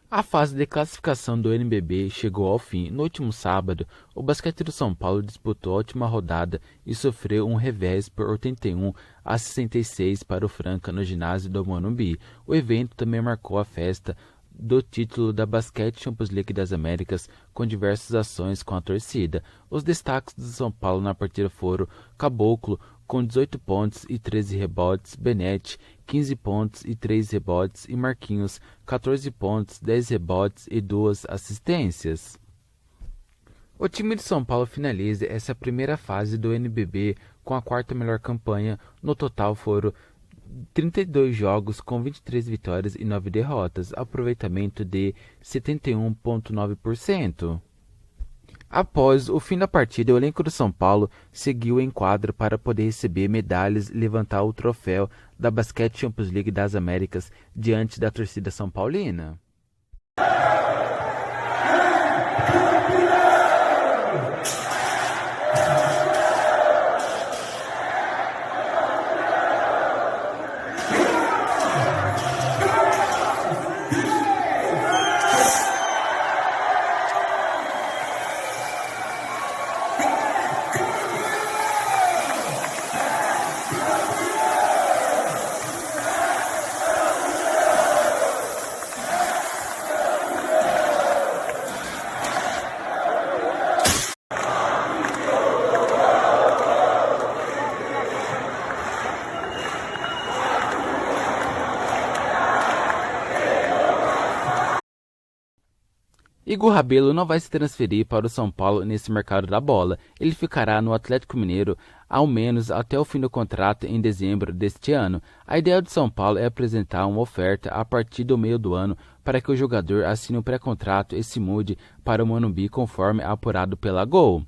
A fase de classificação do NBB chegou ao fim. No último sábado, o basquete do São Paulo disputou a última rodada e sofreu um revés por 81-66 para o Franca no ginásio do Morumbi. O evento também marcou a festa do título da Basquete Champions League das Américas, com diversas ações com a torcida. Os destaques do São Paulo na partida foram Caboclo, com 18 pontos e 13 rebotes, Benetti, 15 pontos e 3 rebotes, e Marquinhos, 14 pontos, 10 rebotes e 2 assistências. O time de São Paulo finaliza essa primeira fase do NBB com a quarta melhor campanha. No total foram 32 jogos com 23 vitórias e 9 derrotas, aproveitamento de 71,9%. Após o fim da partida, o elenco do São Paulo seguiu em quadra para poder receber medalhas e levantar o troféu da Basquete Champions League das Américas diante da torcida são paulina. Igor Rabelo não vai se transferir para o São Paulo nesse mercado da bola. Ele ficará no Atlético Mineiro ao menos até o fim do contrato em dezembro deste ano. A ideia do São Paulo é apresentar uma oferta a partir do meio do ano para que o jogador assine um pré-contrato e se mude para o Morumbi, conforme apurado pela Gol.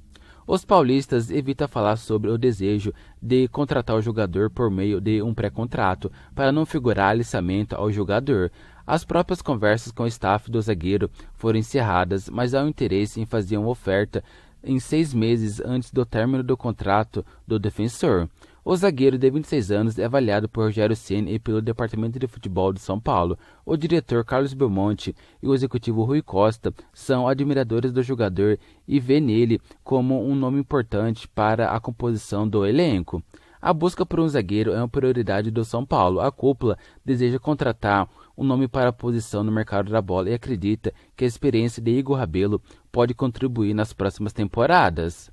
Os paulistas evitam falar sobre o desejo de contratar o jogador por meio de um pré-contrato, para não figurar aliciamento ao jogador. As próprias conversas com o staff do zagueiro foram encerradas, mas há um interesse em fazer uma oferta em 6 meses antes do término do contrato do defensor. O zagueiro de 26 anos é avaliado por Rogério Ceni e pelo Departamento de Futebol de São Paulo. O diretor Carlos Belmonte e o executivo Rui Costa são admiradores do jogador e vê nele como um nome importante para a composição do elenco. A busca por um zagueiro é uma prioridade do São Paulo. A cúpula deseja contratar um nome para a posição no mercado da bola e acredita que a experiência de Igor Rabelo pode contribuir nas próximas temporadas.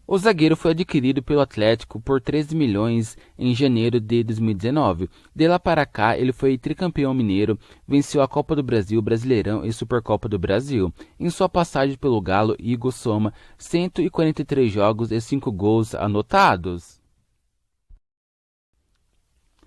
O zagueiro foi adquirido pelo Atlético por 13 milhões em janeiro de 2019. De lá para cá, ele foi tricampeão mineiro, venceu a Copa do Brasil, Brasileirão e Supercopa do Brasil. Em sua passagem pelo Galo, Igor soma 143 jogos e 5 gols anotados.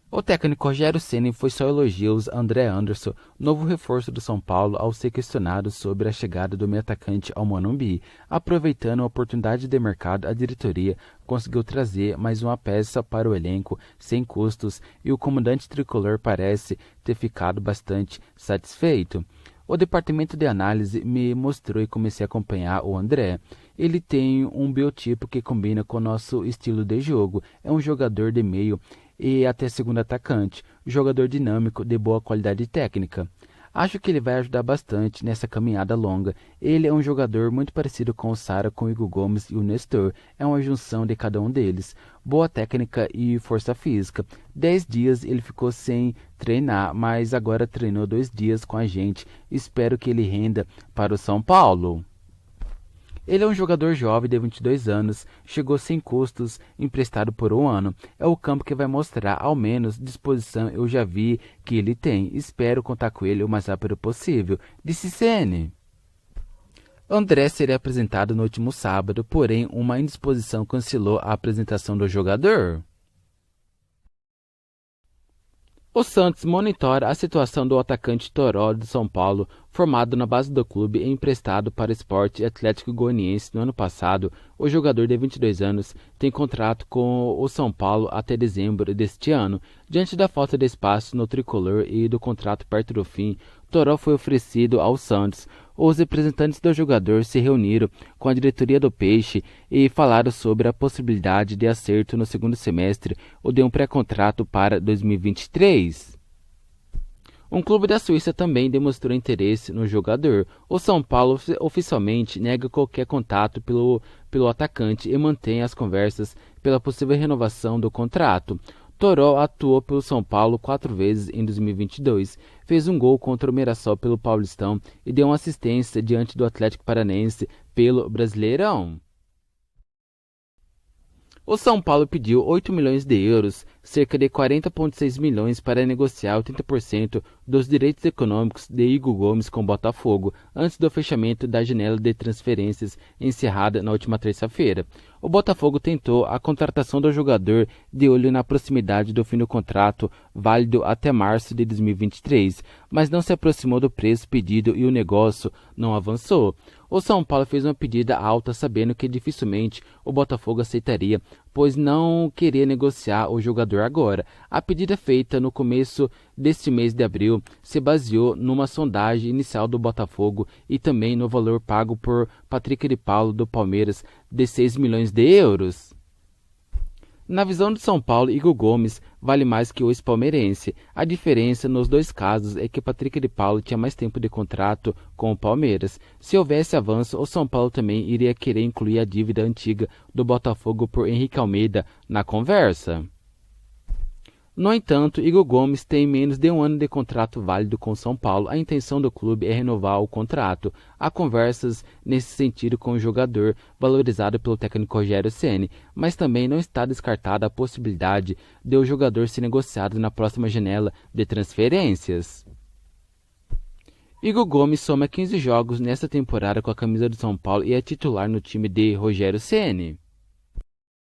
O técnico Rogério Ceni foi só elogios a André Anderson, novo reforço do São Paulo, ao ser questionado sobre a chegada do meio atacante ao Morumbi. Aproveitando a oportunidade de mercado, a diretoria conseguiu trazer mais uma peça para o elenco sem custos e o comandante tricolor parece ter ficado bastante satisfeito. O departamento de análise me mostrou e comecei a acompanhar o André. Ele tem um biotipo que combina com o nosso estilo de jogo. É um jogador de meio e até segundo atacante, jogador dinâmico de boa qualidade técnica. Acho que ele vai ajudar bastante nessa caminhada longa. Ele é um jogador muito parecido com o Sara, com o Igor Gomes e o Nestor. É uma junção de cada um deles. Boa técnica e força física. 10 dias ele ficou sem treinar, mas agora treinou 2 dias com a gente. Espero que ele renda para o São Paulo. Ele é um jogador jovem de 22 anos, chegou sem custos, emprestado por 1 ano. É o campo que vai mostrar, ao menos, disposição eu já vi que ele tem. Espero contar com ele o mais rápido possível, disse Ceni. André seria apresentado no último sábado, porém uma indisposição cancelou a apresentação do jogador. O Santos monitora a situação do atacante Toró de São Paulo, formado na base do clube e emprestado para o Sport Atlético Goianiense no ano passado. O jogador de 22 anos tem contrato com o São Paulo até dezembro deste ano. Diante da falta de espaço no tricolor e do contrato perto do fim, Toró foi oferecido ao Santos. Os representantes do jogador se reuniram com a diretoria do Peixe e falaram sobre a possibilidade de acerto no segundo semestre ou de um pré-contrato para 2023. Um clube da Suíça também demonstrou interesse no jogador. O São Paulo oficialmente nega qualquer contato pelo atacante e mantém as conversas pela possível renovação do contrato. Toró atuou pelo São Paulo 4 vezes em 2022, fez um gol contra o Mirassol pelo Paulistão e deu uma assistência diante do Atlético Paranaense pelo Brasileirão. O São Paulo pediu 8 milhões de euros, cerca de 40,6 milhões, para negociar 80% dos direitos econômicos de Igor Gomes com o Botafogo, antes do fechamento da janela de transferências encerrada na última terça-feira. O Botafogo tentou a contratação do jogador de olho na proximidade do fim do contrato, válido até março de 2023, mas não se aproximou do preço pedido e o negócio não avançou. O São Paulo fez uma pedida alta, sabendo que dificilmente o Botafogo aceitaria, pois não queria negociar o jogador agora. A pedida feita no começo deste mês de abril se baseou numa sondagem inicial do Botafogo e também no valor pago por Patrick de Paulo do Palmeiras de 6 milhões de euros. Na visão do São Paulo, Igor Gomes vale mais que o ex-palmeirense. A diferença nos dois casos é que Patrick de Paulo tinha mais tempo de contrato com o Palmeiras. Se houvesse avanço, o São Paulo também iria querer incluir a dívida antiga do Botafogo por Henrique Almeida na conversa. No entanto, Igor Gomes tem menos de um ano de contrato válido com o São Paulo. A intenção do clube é renovar o contrato. Há conversas nesse sentido com o jogador, valorizado pelo técnico Rogério Ceni, mas também não está descartada a possibilidade de o jogador ser negociado na próxima janela de transferências. Igor Gomes soma 15 jogos nesta temporada com a camisa do São Paulo e é titular no time de Rogério Ceni.